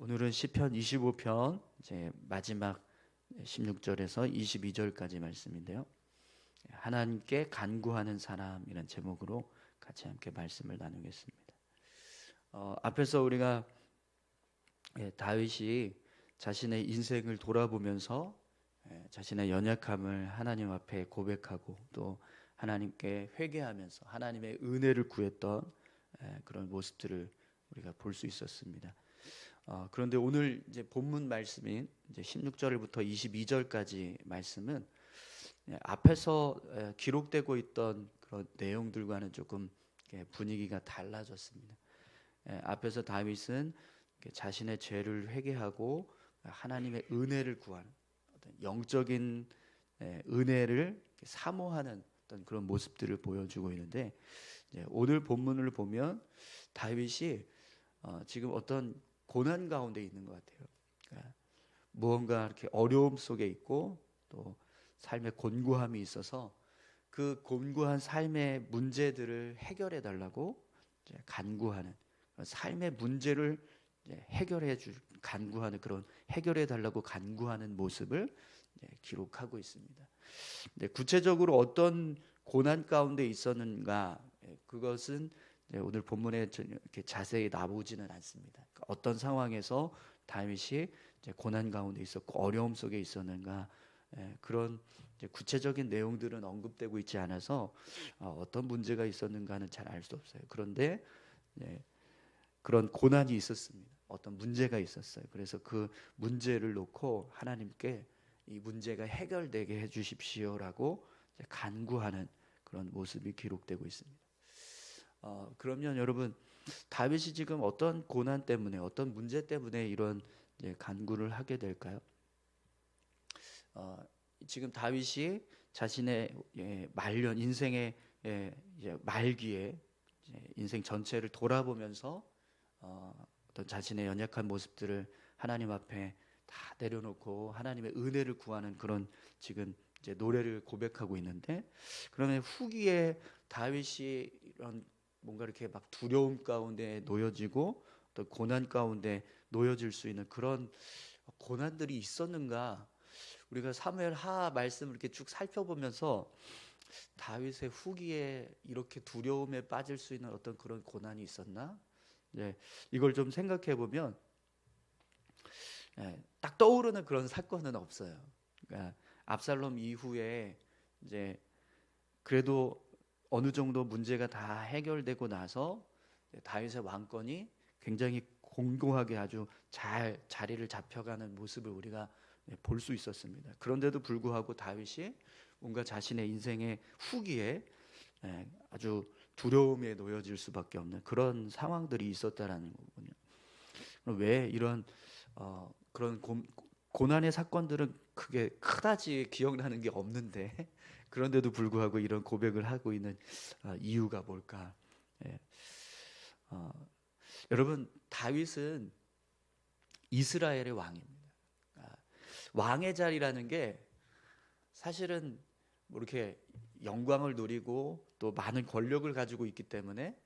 오늘은 시편 25편 이제 마지막 16절에서 22절까지 말씀인데요. 하나님께 간구하는 사람이라는 제목으로 같이 함께 말씀을 나누겠습니다. 앞에서 우리가 다윗이 자신의 인생을 돌아보면서 자신의 연약함을 하나님 앞에 고백하고 또 하나님께 회개하면서 하나님의 은혜를 구했던 그런 모습들을 우리가 볼 수 있었습니다. 그런데 오늘 이제 본문 말씀인 이제 16절부터 22절까지 말씀은 앞에서 기록되고 있던 그런 내용들과는 조금 분위기가 달라졌습니다. 앞에서 다윗은 자신의 죄를 회개하고 하나님의 은혜를 구하는 어떤 영적인 은혜를 사모하는 어떤 그런 모습들을 보여주고 있는데, 오늘 본문을 보면 다윗이 지금 어떤 고난 가운데 있는 것 같아요. 그러니까 무언가 이렇게 어려움 속에 있고 또 삶의 곤고함이 있어서 그 곤고한 삶의 문제들을 해결해 달라고 간구하는, 삶의 문제를 해결해 줄 간구하는, 그런 해결해 달라고 간구하는 모습을 기록하고 있습니다. 근데 구체적으로 어떤 고난 가운데 있었는가, 그것은 오늘 본문에 이렇게 자세히 나오지는 않습니다. 어떤 상황에서 다윗이 고난 가운데 있었고 어려움 속에 있었는가, 그런 구체적인 내용들은 언급되고 있지 않아서 어떤 문제가 있었는가는 잘 알 수 없어요. 그런데 그런 고난이 있었습니다. 어떤 문제가 있었어요. 그래서 그 문제를 놓고 하나님께 이 문제가 해결되게 해주십시오라고 간구하는 그런 모습이 기록되고 있습니다. 그러면 여러분, 다윗이 지금 어떤 고난 때문에, 어떤 문제 때문에 이런 간구를 하게 될까요? 지금 다윗이 자신의 말년 인생의 말기에 인생 전체를 돌아보면서 어떤 자신의 연약한 모습들을 하나님 앞에 다 내려놓고 하나님의 은혜를 구하는 그런 지금 노래를 고백하고 있는데, 그러면 후기에 다윗이 이런 뭔가 이렇게 막 두려움 가운데 놓여지고 또 고난 가운데 놓여질 수 있는 그런 고난들이 있었는가? 우리가 사무엘 하 말씀을 이렇게 쭉 살펴보면서 다윗의 후기에 이렇게 두려움에 빠질 수 있는 어떤 그런 고난이 있었나? 이걸 좀 생각해 보면 딱 떠오르는 그런 사건은 없어요. 그러니까 압살롬 이후에 이제 그래도 어느 정도 문제가 다 해결되고 나서 다윗의 왕권이 굉장히 공고하게 아주 잘 자리를 잡혀가는 모습을 우리가 볼 수 있었습니다. 그런데도 불구하고 다윗이 뭔가 자신의 인생의 후기에 아주 두려움에 놓여질 수밖에 없는 그런 상황들이 있었다라는 거군요. 왜 이런 그런 고난의 사건들은 크게 그다지 기억나는 게 없는데 그런데도 불구하고 이런 고백을 하고 있는 이유가 뭘까? 여러분, 다윗은 이스라엘의 왕입니다. 왕의 자리라는 게 사실은 뭐 이렇게 영광을 누리고 또 많은 권력을 가지고 있기 때문에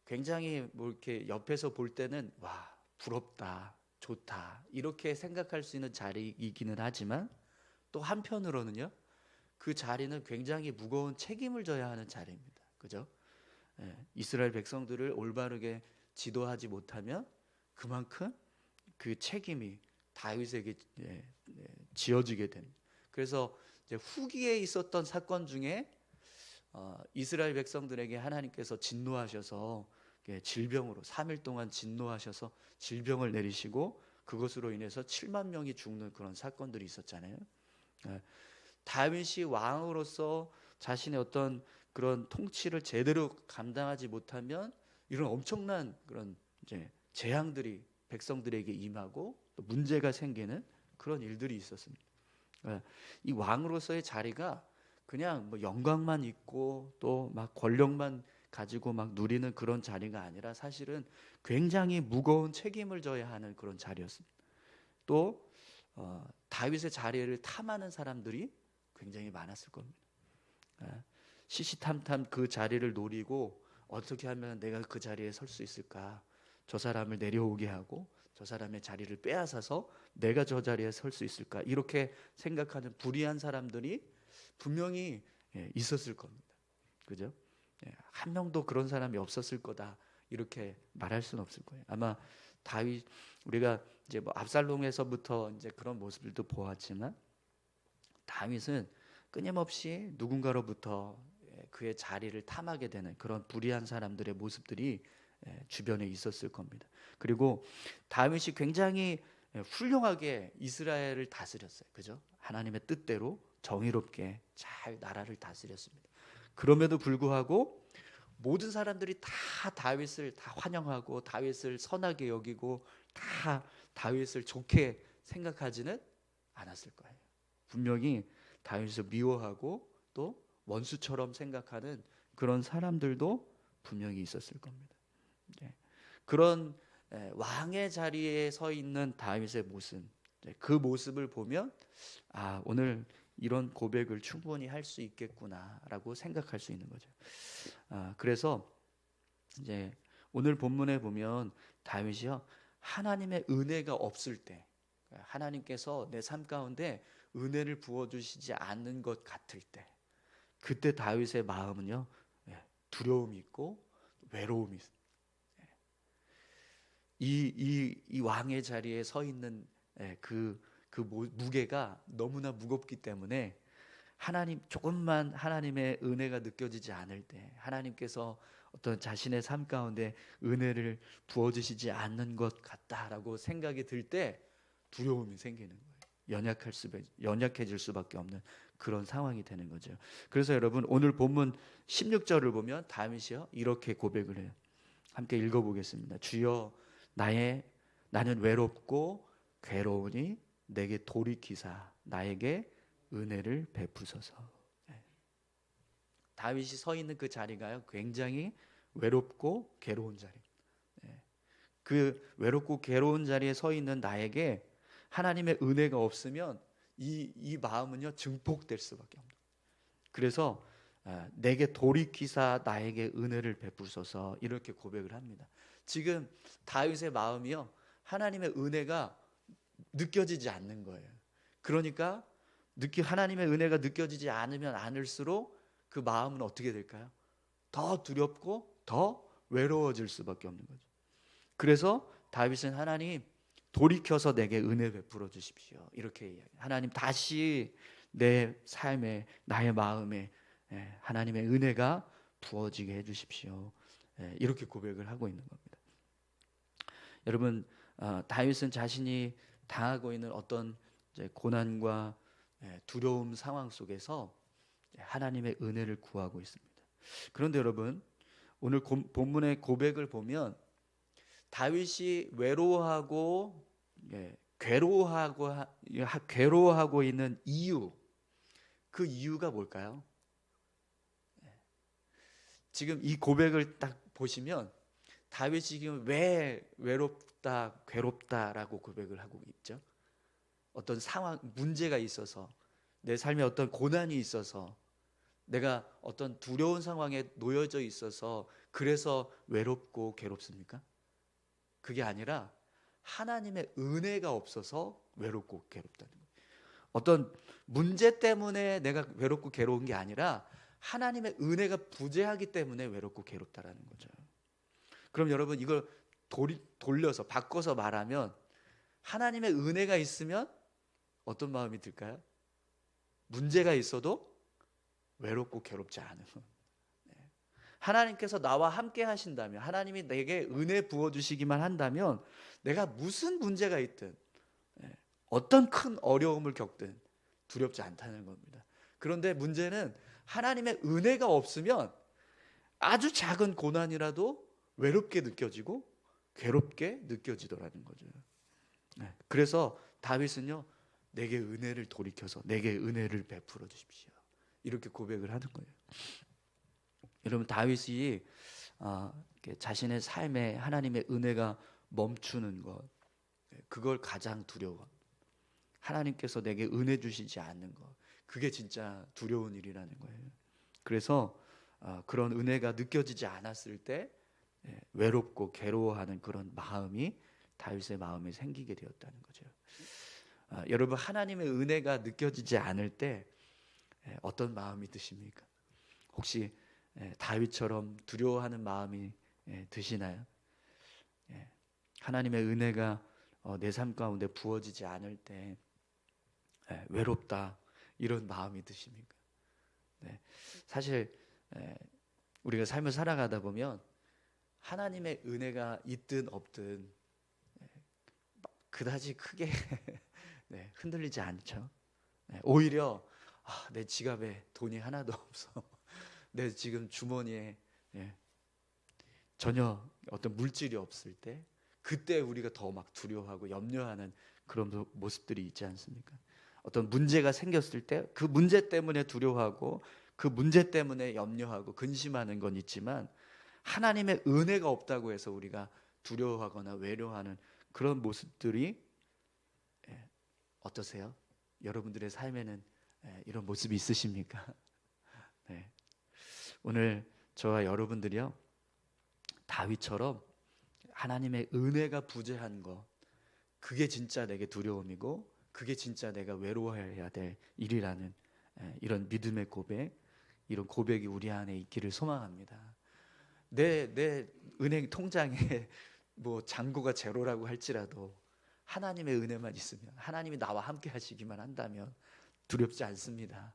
굉장히 뭐 이렇게 옆에서 볼 때는 와, 부럽다, 좋다 이렇게 생각할 수 있는 자리이기는 하지만, 또 한편으로는요, 그 자리는 굉장히 무거운 책임을 져야 하는 자리입니다. 그죠? 이스라엘 백성들을 올바르게 지도하지 못하면 그만큼 그 책임이 다윗에게 지어지게 됩니다. 그래서 이제 후기에 있었던 사건 중에 이스라엘 백성들에게 하나님께서 진노하셔서 질병으로 3일 동안 진노하셔서 질병을 내리시고 그것으로 인해서 7만 명이 죽는 그런 사건들이 있었잖아요. 다윗이 왕으로서 자신의 어떤 그런 통치를 제대로 감당하지 못하면 이런 엄청난 그런 재앙들이 백성들에게 임하고 또 문제가 생기는 그런 일들이 있었습니다. 이 왕으로서의 자리가 그냥 뭐 영광만 있고 또 막 권력만 가지고 막 누리는 그런 자리가 아니라 사실은 굉장히 무거운 책임을 져야 하는 그런 자리였습니다. 또 다윗의 자리를 탐하는 사람들이 굉장히 많았을 겁니다. 시시탐탐 그 자리를 노리고 어떻게 하면 내가 그 자리에 설 수 있을까? 저 사람을 내려오게 하고 저 사람의 자리를 빼앗아서 내가 저 자리에 설 수 있을까? 이렇게 생각하는 불의한 사람들이 분명히 있었을 겁니다. 그죠? 한 명도 그런 사람이 없었을 거다. 이렇게 말할 수는 없을 거예요. 아마 다윗, 우리가 이제 뭐 압살롬에서부터 이제 그런 모습들도 보았지만 다윗은 끊임없이 누군가로부터 그의 자리를 탐하게 되는 그런 불의한 사람들의 모습들이 주변에 있었을 겁니다. 그리고 다윗이 굉장히 훌륭하게 이스라엘을 다스렸어요. 그죠? 하나님의 뜻대로 정의롭게 잘 나라를 다스렸습니다. 그럼에도 불구하고 모든 사람들이 다 다윗을 다 환영하고 다윗을 선하게 여기고 다 다윗을 좋게 생각하지는 않았을 거예요. 분명히 다윗을 미워하고 또 원수처럼 생각하는 그런 사람들도 분명히 있었을 겁니다. 그런 왕의 자리에 서 있는 다윗의 모습, 그 모습을 보면 오늘 이런 고백을 충분히 할 수 있겠구나라고 생각할 수 있는 거죠. 그래서 이제 오늘 본문에 보면 다윗이요, 하나님의 은혜가 없을 때, 하나님께서 내 삶 가운데 은혜를 부어주시지 않는 것 같을 때, 그때 다윗의 마음은요, 두려움이 있고 외로움이 있어요. 이 왕의 자리에 서 있는 그 무게가 너무나 무겁기 때문에 조금만 하나님의 은혜가 느껴지지 않을 때, 하나님께서 어떤 자신의 삶 가운데 은혜를 부어주시지 않는 것 같다라고 생각이 들 때 두려움이 생기는 거예요. 연약해질 수밖에 없는 그런 상황이 되는 거죠. 그래서 여러분, 오늘 본문 16절을 보면 다윗이요, 이렇게 고백을 해요. 함께 읽어보겠습니다. 주여, 나는 외롭고 괴로우니 내게 돌이키사 나에게 은혜를 베푸소서. 다윗이 서 있는 그 자리가요, 굉장히 외롭고 괴로운 자리. 그 외롭고 괴로운 자리에 서 있는 나에게 하나님의 은혜가 없으면 이 마음은요, 증폭될 수밖에 없는. 그래서 내게 돌이키사 나에게 은혜를 베푸소서, 이렇게 고백을 합니다. 지금 다윗의 마음이요, 하나님의 은혜가 느껴지지 않는 거예요. 그러니까 하나님의 은혜가 느껴지지 않으면 않을수록 그 마음은 어떻게 될까요? 더 두렵고 더 외로워질 수밖에 없는 거죠. 그래서 다윗은 하나님, 돌이켜서 내게 은혜 베풀어 주십시오, 이렇게 이야기해요. 하나님, 다시 내 삶에, 나의 마음에 하나님의 은혜가 부어지게 해주십시오, 이렇게 고백을 하고 있는 겁니다. 여러분, 다윗은 자신이 당하고 있는 어떤 고난과 두려움 상황 속에서 하나님의 은혜를 구하고 있습니다. 그런데 여러분, 오늘 본문의 고백을 보면 다윗이 외로워하고 괴로워하고 있는 이유, 그 이유가 뭘까요? 지금 이 고백을 딱 보시면 다윗이 지금 왜 외롭다, 괴롭다라고 고백을 하고 있죠? 어떤 상황, 문제가 있어서, 내 삶에 어떤 고난이 있어서, 내가 어떤 두려운 상황에 놓여져 있어서 그래서 외롭고 괴롭습니까? 그게 아니라 하나님의 은혜가 없어서 외롭고 괴롭다는 거예요. 어떤 문제 때문에 내가 외롭고 괴로운 게 아니라 하나님의 은혜가 부재하기 때문에 외롭고 괴롭다라는 거죠. 그럼 여러분, 이걸 돌려서 바꿔서 말하면 하나님의 은혜가 있으면 어떤 마음이 들까요? 문제가 있어도 외롭고 괴롭지 않은. 하나님께서 나와 함께 하신다면, 하나님이 내게 은혜 부어주시기만 한다면 내가 무슨 문제가 있든 어떤 큰 어려움을 겪든 두렵지 않다는 겁니다. 그런데 문제는 하나님의 은혜가 없으면 아주 작은 고난이라도 외롭게 느껴지고 괴롭게 느껴지더라는 거죠. 그래서 다윗은요, 내게 은혜를 돌이켜서 내게 은혜를 베풀어 주십시오, 이렇게 고백을 하는 거예요. 여러분, 다윗이 자신의 삶에 하나님의 은혜가 멈추는 것, 그걸 가장 두려워. 하나님께서 내게 은혜 주시지 않는 것, 그게 진짜 두려운 일이라는 거예요. 그래서 그런 은혜가 느껴지지 않았을 때 외롭고 괴로워하는 그런 마음이 다윗의 마음에 생기게 되었다는 거죠. 여러분, 하나님의 은혜가 느껴지지 않을 때 어떤 마음이 드십니까? 혹시 다윗처럼 두려워하는 마음이 드시나요? 하나님의 은혜가 내 삶 가운데 부어지지 않을 때 외롭다, 이런 마음이 드십니까? 사실 우리가 삶을 살아가다 보면 하나님의 은혜가 있든 없든 그다지 크게 흔들리지 않죠. 오히려 내 지갑에 돈이 하나도 없어, 내 지금 주머니에 전혀 어떤 물질이 없을 때, 그때 우리가 더 막 두려워하고 염려하는 그런 모습들이 있지 않습니까? 어떤 문제가 생겼을 때 그 문제 때문에 두려워하고 그 문제 때문에 염려하고 근심하는 건 있지만, 하나님의 은혜가 없다고 해서 우리가 두려워하거나 외로워하는 그런 모습들이 어떠세요? 여러분들의 삶에는 이런 모습이 있으십니까? 네. 오늘 저와 여러분들이요, 다윗처럼 하나님의 은혜가 부재한 것, 그게 진짜 내게 두려움이고 그게 진짜 내가 외로워해야 될 일이라는 이런 믿음의 고백, 이런 고백이 우리 안에 있기를 소망합니다. 내 은행 통장에 뭐 잔고가 제로라고 할지라도 하나님의 은혜만 있으면, 하나님이 나와 함께 하시기만 한다면 두렵지 않습니다.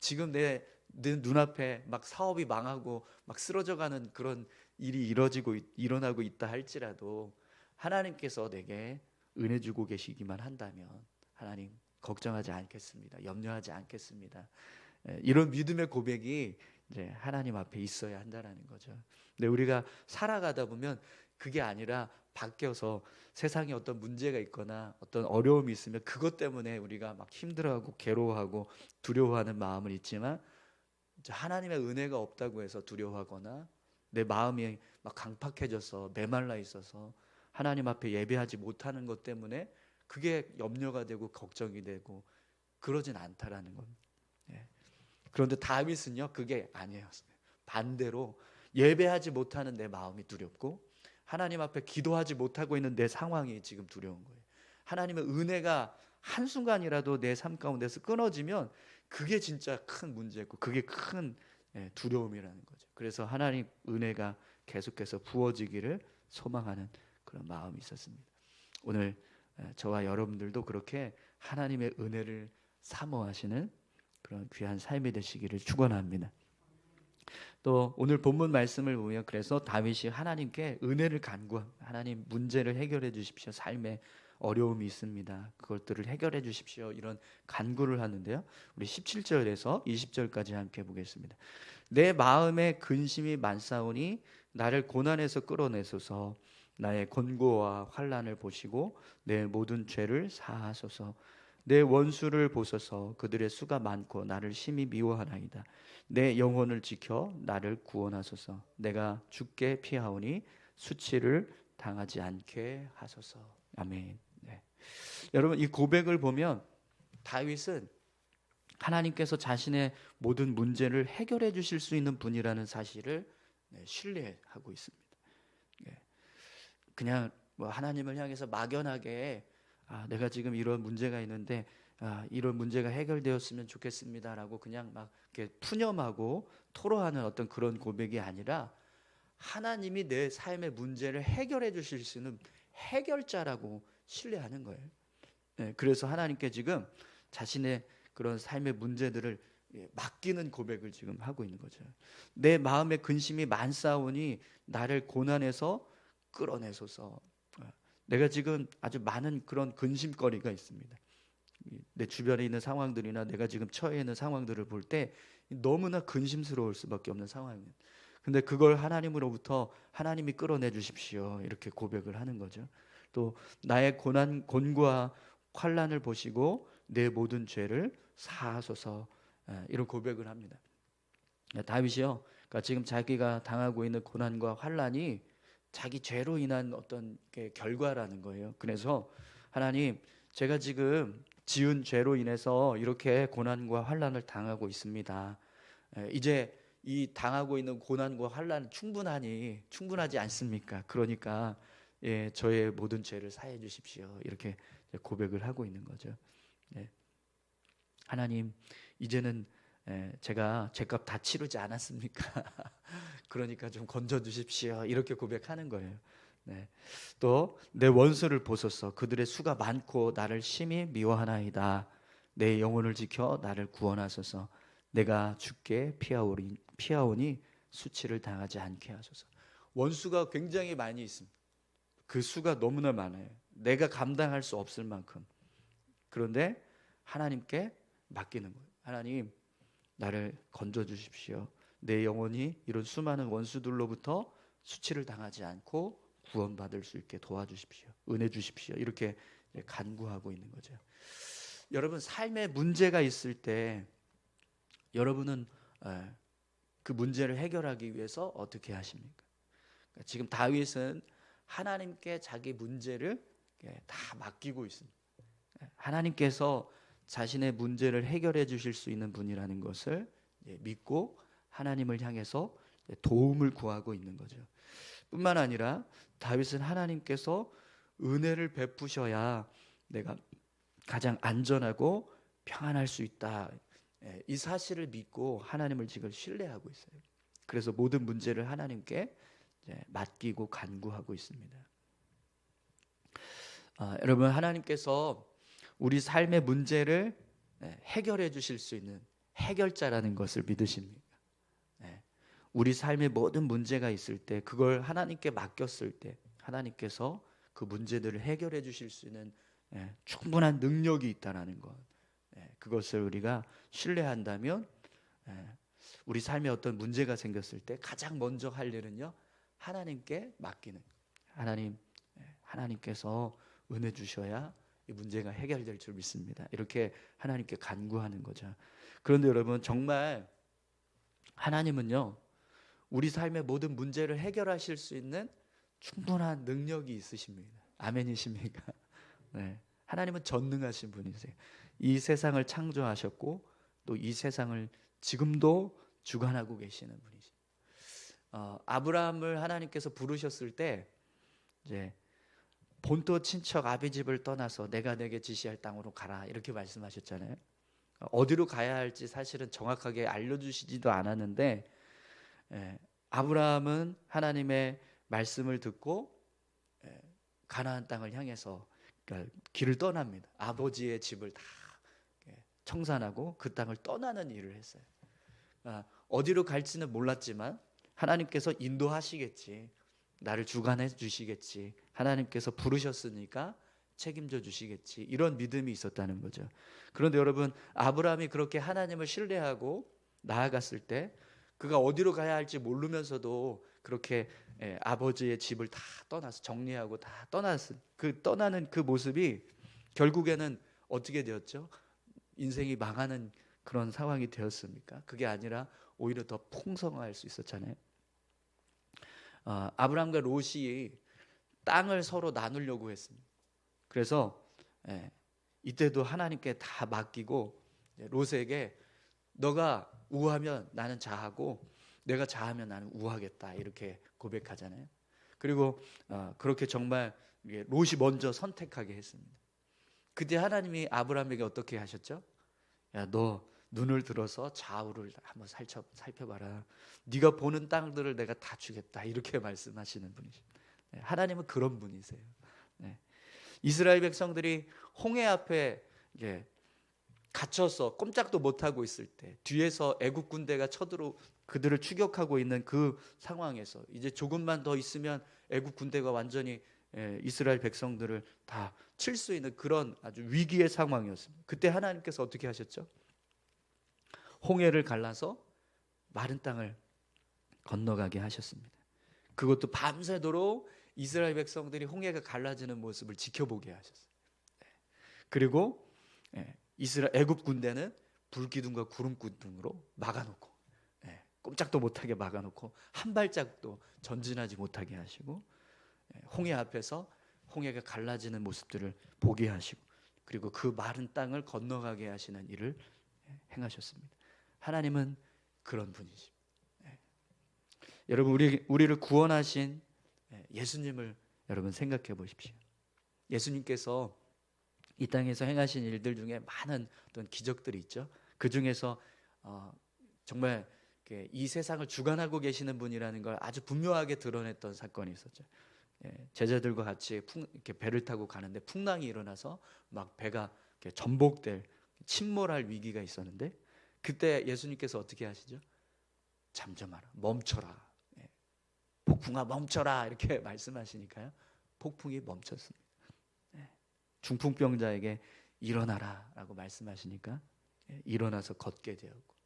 지금 내 눈앞에 막 사업이 망하고 막 쓰러져가는 그런 일이 일어나고 있다 할지라도 하나님께서 내게 은혜 주고 계시기만 한다면 하나님 걱정하지 않겠습니다. 염려하지 않겠습니다. 이런 믿음의 고백이 이제 하나님 앞에 있어야 한다는 거죠. 근데 우리가 살아가다 보면 그게 아니라 바뀌어서 세상에 어떤 문제가 있거나 어떤 어려움이 있으면 그것 때문에 우리가 막 힘들어하고 괴로워하고 두려워하는 마음은 있지만, 하나님의 은혜가 없다고 해서 두려워하거나 내 마음이 막 강팍해져서 메말라 있어서 하나님 앞에 예배하지 못하는 것 때문에 그게 염려가 되고 걱정이 되고 그러진 않다라는 겁니다. 그런데 다윗은요, 그게 아니었어요. 반대로 예배하지 못하는 내 마음이 두렵고 하나님 앞에 기도하지 못하고 있는 내 상황이 지금 두려운 거예요. 하나님의 은혜가 한순간이라도 내 삶 가운데서 끊어지면 그게 진짜 큰 문제고 그게 큰 두려움이라는 거죠. 그래서 하나님 은혜가 계속해서 부어지기를 소망하는 그런 마음이 있었습니다. 오늘 저와 여러분들도 그렇게 하나님의 은혜를 사모하시는 그런 귀한 삶이 되시기를 축원합니다. 또 오늘 본문 말씀을 보면 그래서 다윗이 하나님께 은혜를 간구합니다. 하나님, 문제를 해결해 주십시오. 삶에 어려움이 있습니다. 그것들을 해결해 주십시오. 이런 간구를 하는데요. 우리 17절에서 20절까지 함께 보겠습니다. 내 마음에 근심이 많사오니 나를 고난에서 끌어내소서. 나의 곤고와 환난을 보시고 내 모든 죄를 사하소서. 내 원수를 보소서. 그들의 수가 많고 나를 심히 미워하나이다. 내 영혼을 지켜 나를 구원하소서. 내가 죽게 피하오니 수치를 당하지 않게 하소서. 아멘. 여러분, 이 고백을 보면 다윗은 하나님께서 자신의 모든 문제를 해결해 주실 수 있는 분이라는 사실을 신뢰하고 있습니다. 그냥 뭐 하나님을 향해서 막연하게 내가 지금 이런 문제가 있는데 이런 문제가 해결되었으면 좋겠습니다라고 그냥 막 이렇게 푸념하고 토로하는 어떤 그런 고백이 아니라, 하나님이 내 삶의 문제를 해결해 주실 수 있는 해결자라고 신뢰하는 거예요. 그래서 하나님께 지금 자신의 그런 삶의 문제들을 맡기는 고백을 지금 하고 있는 거죠. 내 마음에 근심이 많사오니 나를 고난에서 끌어내소서. 내가 지금 아주 많은 그런 근심거리가 있습니다. 내 주변에 있는 상황들이나 내가 지금 처해 있는 상황들을 볼 때 너무나 근심스러울 수밖에 없는 상황입니다. 근데 그걸 하나님으로부터 하나님이 끌어내 주십시오, 이렇게 고백을 하는 거죠. 또 나의 곤고와 환난을 보시고 내 모든 죄를 사하소서, 이런 고백을 합니다. 다윗이요, 그러니까 지금 자기가 당하고 있는 고난과 환난이 자기 죄로 인한 어떤 결과라는 거예요. 그래서 하나님, 제가 지금 지은 죄로 인해서 이렇게 고난과 환난을 당하고 있습니다. 이제 이 당하고 있는 고난과 환난은 충분하지 않습니까? 그러니까 예, 저의 모든 죄를 사해 주십시오. 이렇게 고백을 하고 있는 거죠. 예. 하나님, 이제는 제가 죄값 다 치르지 않았습니까? 그러니까 좀 건져 주십시오. 이렇게 고백하는 거예요. 네. 또 내 원수를 보소서. 그들의 수가 많고 나를 심히 미워하나이다. 내 영혼을 지켜 나를 구원하소서. 내가 주께 피하오니 수치를 당하지 않게 하소서. 원수가 굉장히 많이 있습니다. 그 수가 너무나 많아요. 내가 감당할 수 없을 만큼. 그런데 하나님께 맡기는 거예요. 하나님, 나를 건져 주십시오. 내 영혼이 이런 수많은 원수들로부터 수치를 당하지 않고 구원받을 수 있게 도와주십시오. 은혜 주십시오. 이렇게 간구하고 있는 거죠. 여러분, 삶에 문제가 있을 때 여러분은 그 문제를 해결하기 위해서 어떻게 하십니까? 지금 다윗은 하나님께 자기 문제를 다 맡기고 있습니다. 하나님께서 자신의 문제를 해결해 주실 수 있는 분이라는 것을 믿고 하나님을 향해서 도움을 구하고 있는 거죠. 뿐만 아니라 다윗은 하나님께서 은혜를 베푸셔야 내가 가장 안전하고 평안할 수 있다. 이 사실을 믿고 하나님을 지금 신뢰하고 있어요. 그래서 모든 문제를 하나님께 맡기고 간구하고 있습니다. 여러분, 하나님께서 우리 삶의 문제를 해결해 주실 수 있는 해결자라는 것을 믿으십니까? 우리 삶의 모든 문제가 있을 때 그걸 하나님께 맡겼을 때 하나님께서 그 문제들을 해결해 주실 수 있는 충분한 능력이 있다는 것, 그것을 우리가 신뢰한다면 우리 삶에 어떤 문제가 생겼을 때 가장 먼저 할 일은요, 하나님께 맡기는. 하나님께서 은혜 주셔야 이 문제가 해결될 줄 믿습니다. 이렇게 하나님께 간구하는 거죠. 그런데 여러분, 정말 하나님은요, 우리 삶의 모든 문제를 해결하실 수 있는 충분한 능력이 있으십니다. 아멘이십니까? 네. 하나님은 전능하신 분이세요. 이 세상을 창조하셨고 또 이 세상을 지금도 주관하고 계시는 분이죠. 아브라함을 하나님께서 부르셨을 때 이제 본토 친척 아비 집을 떠나서 내가 내게 지시할 땅으로 가라 이렇게 말씀하셨잖아요. 어디로 가야 할지 사실은 정확하게 알려주시지도 않았는데 아브라함은 하나님의 말씀을 듣고 가나안 땅을 향해서 그러니까 길을 떠납니다. 아버지의 집을 다 청산하고 그 땅을 떠나는 일을 했어요. 어디로 갈지는 몰랐지만 하나님께서 인도하시겠지, 나를 주관해 주시겠지, 하나님께서 부르셨으니까 책임져 주시겠지, 이런 믿음이 있었다는 거죠. 그런데 여러분, 아브라함이 그렇게 하나님을 신뢰하고 나아갔을 때 그가 어디로 가야 할지 모르면서도 그렇게 아버지의 집을 다 떠나서 정리하고 다 떠나는 그 모습이 결국에는 어떻게 되었죠? 인생이 망하는 그런 상황이 되었습니까? 그게 아니라 오히려 더 풍성할 수 있었잖아요. 아브라함과 롯이 땅을 서로 나누려고 했습니다. 그래서 이때도 하나님께 다 맡기고 롯에게 너가 우하면 나는 자하고 내가 자하면 나는 우하겠다 이렇게 고백하잖아요. 그리고 그렇게 정말 롯이 먼저 선택하게 했습니다. 그때 하나님이 아브라함에게 어떻게 하셨죠? 야, 너 눈을 들어서 좌우를 한번 살펴봐라. 네가 보는 땅들을 내가 다 주겠다 이렇게 말씀하시는 분이십니다. 하나님은 그런 분이세요. 이스라엘 백성들이 홍해 앞에 갇혀서 꼼짝도 못하고 있을 때 뒤에서 애국 군대가 쳐들어 그들을 추격하고 있는 그 상황에서 이제 조금만 더 있으면 애국 군대가 완전히 이스라엘 백성들을 다 칠 수 있는 그런 아주 위기의 상황이었습니다. 그때 하나님께서 어떻게 하셨죠? 홍해를 갈라서 마른 땅을 건너가게 하셨습니다. 그것도 밤새도록 이스라엘 백성들이 홍해가 갈라지는 모습을 지켜보게 하셨어요. 그리고 이스라엘 애굽 군대는 불기둥과 구름기둥으로 막아놓고 꼼짝도 못하게 막아놓고 한 발짝도 전진하지 못하게 하시고 홍해 앞에서 홍해가 갈라지는 모습들을 보게 하시고 그리고 그 마른 땅을 건너가게 하시는 일을 행하셨습니다. 하나님은 그런 분이십니다. 여러분, 우리를 구원하신 예수님을 여러분 생각해 보십시오. 예수님께서 이 땅에서 행하신 일들 중에 많은 어떤 기적들이 있죠. 그 중에서 정말 이 세상을 주관하고 계시는 분이라는 걸 아주 분명하게 드러냈던 사건이 있었죠. 제자들과 같이 이렇게 배를 타고 가는데 풍랑이 일어나서 막 배가 이렇게 전복될 침몰할 위기가 있었는데, 그때 예수님께서 어떻게 하시죠? 잠잠하라, 멈춰라, 폭풍아 멈춰라, 이렇게 말씀하시니까요, 폭풍이 멈췄습니다. 중풍병자에게 일어나라 라고 말씀하시니까 일어나서 걷게 되었고,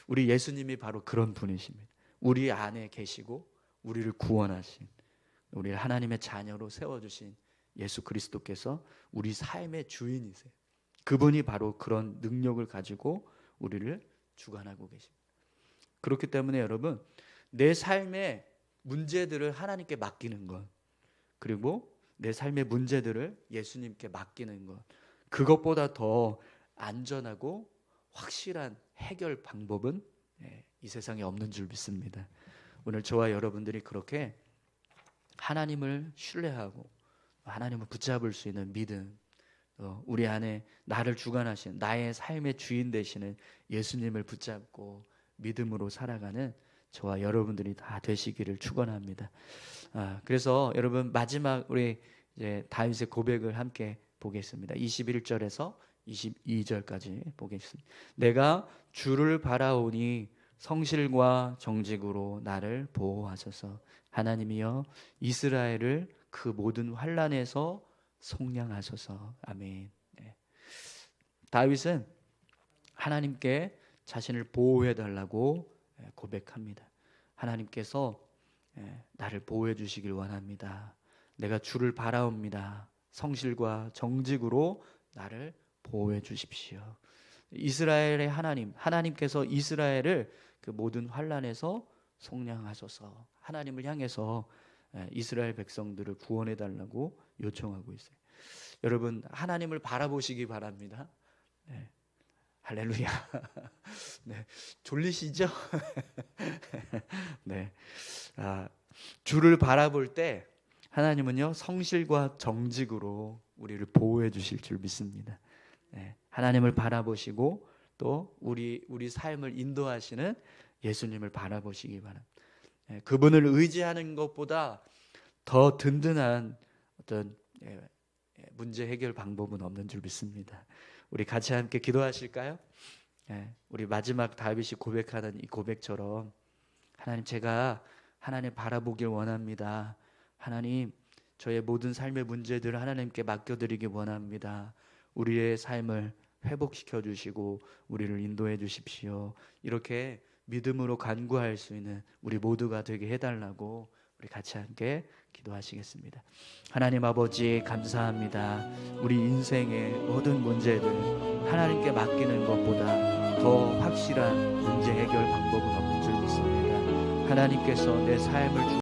우리 예수님이 바로 그런 분이십니다. 우리 안에 계시고 우리를 구원하신, 우리를 하나님의 자녀로 세워주신 예수 그리스도께서 우리 삶의 주인이세요. 그분이 바로 그런 능력을 가지고 우리를 주관하고 계십니다. 그렇기 때문에 여러분, 내 삶의 문제들을 하나님께 맡기는 것, 그리고 내 삶의 문제들을 예수님께 맡기는 것, 그것보다 더 안전하고 확실한 해결 방법은 이 세상에 없는 줄 믿습니다. 오늘 저와 여러분들이 그렇게 하나님을 신뢰하고 하나님을 붙잡을 수 있는 믿음, 우리 안에 나를 주관하신, 나의 삶의 주인 되시는 예수님을 붙잡고 믿음으로 살아가는 저와 여러분들이 다 되시기를 축원합니다. 그래서 여러분, 마지막 우리 이제 다윗의 고백을 함께 보겠습니다. 21절에서 22절까지 보겠습니다. 내가 주를 바라오니 성실과 정직으로 나를 보호하소서. 하나님이여, 이스라엘을 그 모든 환난에서 속량하소서. 아멘. 다윗은 하나님께 자신을 보호해 달라고 고백합니다. 하나님께서 나를 보호해 주시길 원합니다. 내가 주를 바라옵니다. 성실과 정직으로 나를 보호해 주십시오. 이스라엘의 하나님, 하나님께서 이스라엘을 그 모든 환난에서 속량하소서. 하나님을 향해서 이스라엘 백성들을 구원해 달라고 요청하고 있어요. 여러분, 하나님을 바라보시기 바랍니다. 할렐루야. 졸리시죠? 주를 바라볼 때 하나님은요, 성실과 정직으로 우리를 보호해 주실 줄 믿습니다. 하나님을 바라보시고 또 우리 삶을 인도하시는 예수님을 바라보시기 바랍니다. 그분을 의지하는 것보다 더 든든한 어떤 문제 해결 방법은 없는 줄 믿습니다. 우리 같이 함께 기도하실까요? 우리 마지막 다윗이 고백하는 이 고백처럼, 하나님, 제가 하나님 바라보길 원합니다. 하나님, 저의 모든 삶의 문제들을 하나님께 맡겨드리기 원합니다. 우리의 삶을 회복시켜 주시고 우리를 인도해 주십시오. 이렇게 믿음으로 간구할 수 있는 우리 모두가 되게 해달라고 우리 같이 함께 기도하시겠습니다. 하나님 아버지, 감사합니다. 우리 인생의 모든 문제들 하나님께 맡기는 것보다 더 확실한 문제 해결 방법은 없는 줄 믿습니다. 하나님께서 내 삶을